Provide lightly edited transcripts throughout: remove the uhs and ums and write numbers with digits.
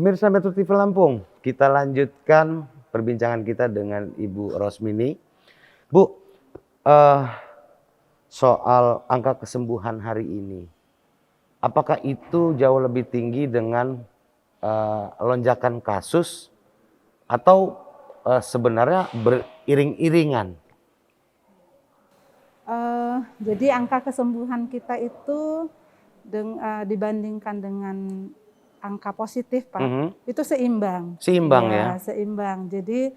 Pemirsa Metro TV Lampung, kita lanjutkan perbincangan kita dengan Ibu Rosmini. Bu, soal angka kesembuhan hari ini, apakah itu jauh lebih tinggi dengan lonjakan kasus atau sebenarnya beriring-iringan? Jadi angka kesembuhan kita itu dibandingkan dengan angka positif, Pak, itu seimbang. Seimbang ya? Seimbang. Jadi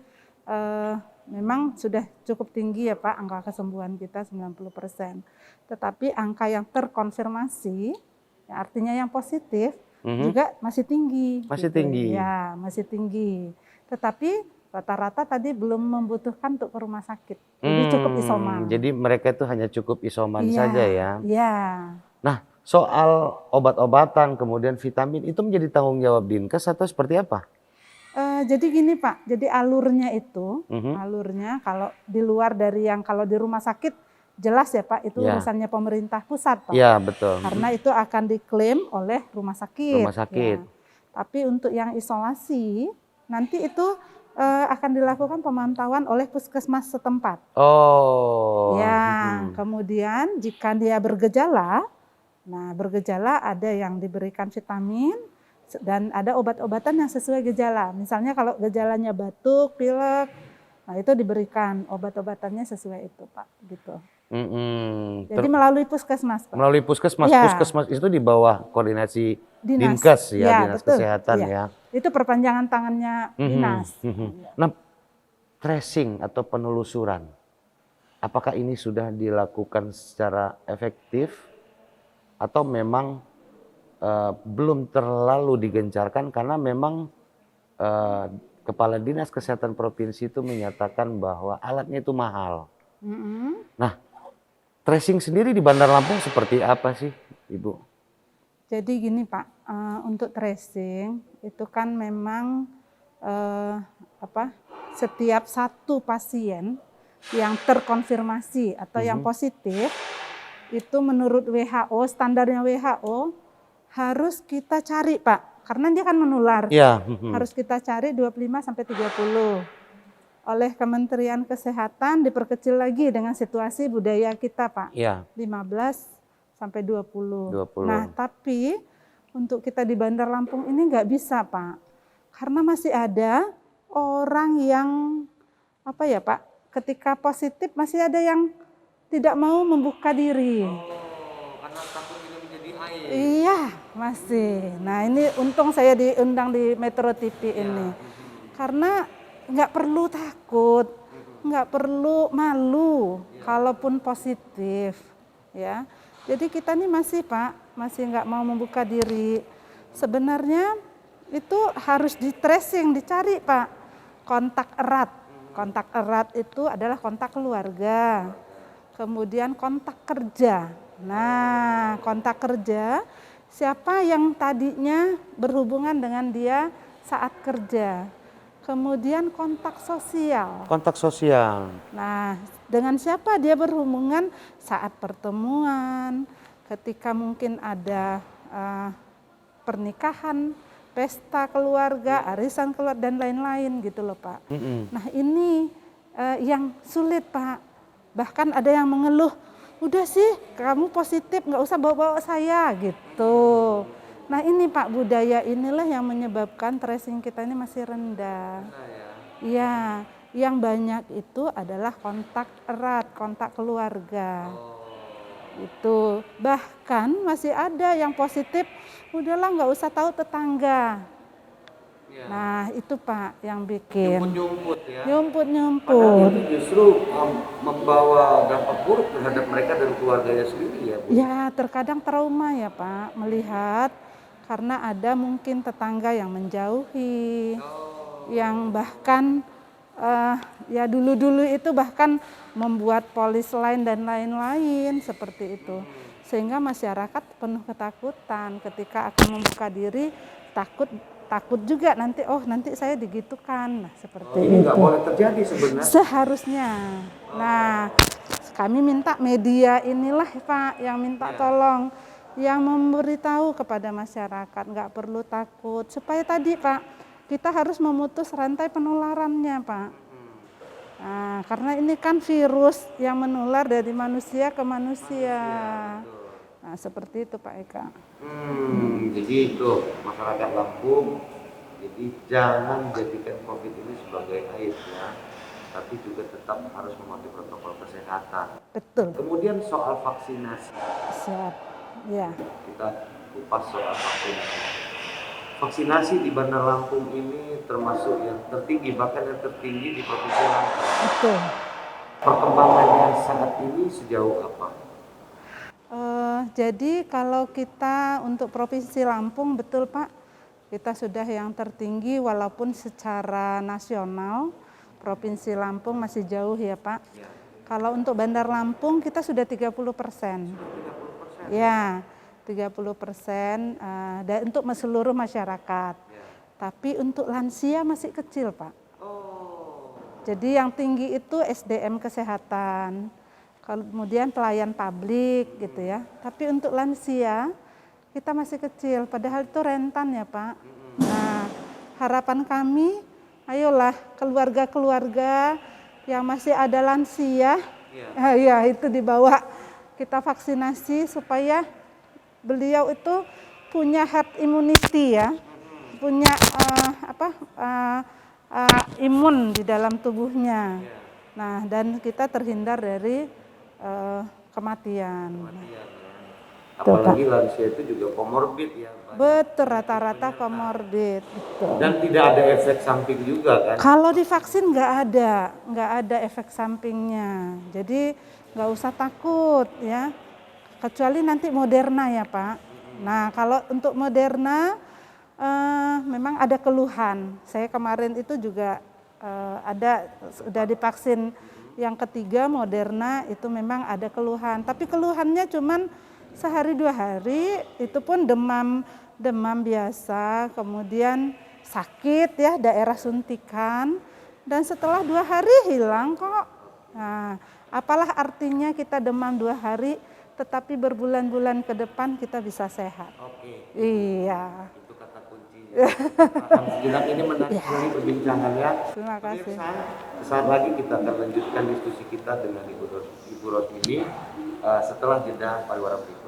memang sudah cukup tinggi ya Pak, angka kesembuhan kita 90%. Tetapi angka yang terkonfirmasi, ya artinya yang positif, juga masih tinggi. Masih gitu. tinggi? Ya, masih tinggi. Tetapi rata-rata tadi belum membutuhkan untuk ke rumah sakit. Jadi cukup isoman. Jadi mereka itu hanya cukup isoman Iya, saja ya? Iya. Nah, soal obat-obatan kemudian vitamin itu menjadi tanggung jawab Dinkes atau seperti apa? Jadi gini Pak, jadi alurnya itu, alurnya kalau di luar dari yang kalau di rumah sakit jelas ya Pak, itu urusannya pemerintah pusat Pak. Iya betul. Karena itu akan diklaim oleh rumah sakit. Rumah sakit. Ya. Tapi untuk yang isolasi nanti itu akan dilakukan pemantauan oleh puskesmas setempat. Oh. Ya, kemudian jika dia bergejala, nah bergejala ada yang diberikan vitamin dan ada obat-obatan yang sesuai gejala. Misalnya kalau gejalanya batuk, pilek, nah itu diberikan obat-obatannya sesuai itu Pak, gitu. Jadi melalui puskesmas Pak. Melalui puskesmas, puskesmas itu di bawah koordinasi Dinkes ya, Dinas betul. Kesehatan ya. Itu perpanjangan tangannya dinas. Nah, tracing atau penelusuran, apakah ini sudah dilakukan secara efektif atau memang belum terlalu digencarkan karena memang Kepala Dinas Kesehatan Provinsi itu menyatakan bahwa alatnya itu mahal. Nah, tracing sendiri di Bandar Lampung seperti apa sih, Ibu? Jadi gini Pak, untuk tracing itu kan memang setiap satu pasien yang terkonfirmasi atau yang positif itu menurut WHO, standarnya WHO harus kita cari Pak, karena dia kan menular. Harus kita cari 25 sampai 30. Oleh Kementerian Kesehatan diperkecil lagi dengan situasi budaya kita Pak. 15 sampai 20. Nah, tapi untuk kita di Bandar Lampung ini nggak bisa Pak. Karena masih ada orang yang Pak, ketika positif masih ada yang tidak mau membuka diri. Karena takut ini menjadi air. Iya, masih. Nah, ini untung saya diundang di Metro TV ini. Karena nggak perlu takut, nggak perlu malu kalaupun positif, ya. Jadi kita nih masih Pak, masih nggak mau membuka diri. Sebenarnya itu harus di tracing, dicari Pak, kontak erat. Kontak erat itu adalah kontak keluarga, kemudian kontak kerja. Nah, kontak kerja siapa yang tadinya berhubungan dengan dia saat kerja. Kemudian kontak sosial. Kontak sosial. Nah, dengan siapa dia berhubungan saat pertemuan, ketika mungkin ada pernikahan, pesta keluarga, arisan keluarga, dan lain-lain gitu loh Pak. Nah ini yang sulit Pak. Bahkan ada yang mengeluh, udah sih kamu positif nggak usah bawa-bawa saya gitu. Nah ini Pak, budaya inilah yang menyebabkan tracing kita ini masih rendah. Iya, yang banyak itu adalah kontak erat, kontak keluarga. Itu bahkan masih ada yang positif, udahlah nggak usah tahu tetangga. Nah itu Pak yang bikin. Nyumput-nyumput ya. Nyumput-nyumput. Padahal itu justru membawa dampak buruk terhadap mereka dan keluarganya sendiri ya Bu. Ya terkadang trauma ya Pak, melihat karena ada mungkin tetangga yang menjauhi, yang bahkan ya dulu-dulu itu bahkan membuat polis lain dan lain-lain seperti itu. Sehingga masyarakat penuh ketakutan ketika akan membuka diri, takut juga nanti nanti saya digitukan. Nah, seperti itu. Ini nggak boleh terjadi sebenarnya. Seharusnya. Nah, kami minta media inilah Pak yang minta tolong. yang memberitahu kepada masyarakat, nggak perlu takut. Supaya tadi Pak, kita harus memutus rantai penularannya Pak. Nah, karena ini kan virus yang menular dari manusia ke manusia. Nah, seperti itu Pak Eka. Jadi itu masyarakat Lampung, jadi jangan jadikan COVID ini sebagai aib ya, tapi juga tetap harus mematuhi protokol kesehatan. Betul. Kemudian soal vaksinasi, Siap. Ya. kita kupas soal vaksinasi. Vaksinasi di Bandar Lampung ini termasuk yang tertinggi, bahkan yang tertinggi di Provinsi Lampung. Betul. Perkembangannya saat ini sejauh apa? Jadi kalau kita untuk Provinsi Lampung betul Pak, kita sudah yang tertinggi walaupun secara nasional Provinsi Lampung masih jauh ya Pak. Ya. Kalau untuk Bandar Lampung kita sudah 30%. 30%? Ya, 30% dan untuk seluruh masyarakat. Ya. Tapi untuk lansia masih kecil Pak. Oh. Jadi yang tinggi itu SDM kesehatan, kemudian pelayan publik gitu ya. Tapi untuk lansia kita masih kecil, padahal itu rentan ya Pak. Nah, harapan kami, ayolah keluarga-keluarga yang masih ada lansia, ya itu dibawa kita vaksinasi supaya beliau itu punya herd immunity ya, punya imun di dalam tubuhnya. Nah, dan kita terhindar dari kematian. Apalagi lansia itu juga komorbid ya. Betul, rata-rata komorbid. Betul. Dan tidak ada efek samping juga kan? Kalau divaksin nggak ada efek sampingnya. Jadi nggak usah takut ya. Kecuali nanti Moderna ya Pak. Nah kalau untuk Moderna memang ada keluhan. Saya kemarin itu juga sudah divaksin yang ketiga Moderna itu memang ada keluhan. Tapi keluhannya cuman sehari 2 hari, itu pun demam biasa, kemudian sakit ya daerah suntikan, dan setelah 2 hari hilang kok. Nah, apalah artinya kita demam 2 hari, tetapi berbulan-bulan ke depan kita bisa sehat. Oke. Iya. Itu kata kuncinya. Akan sejenak ini menarik sekali perbincangannya. Terima kasih. Saat lagi kita akan lanjutkan diskusi kita dengan Ibu Rosmini setelah jeda pariwara berikut.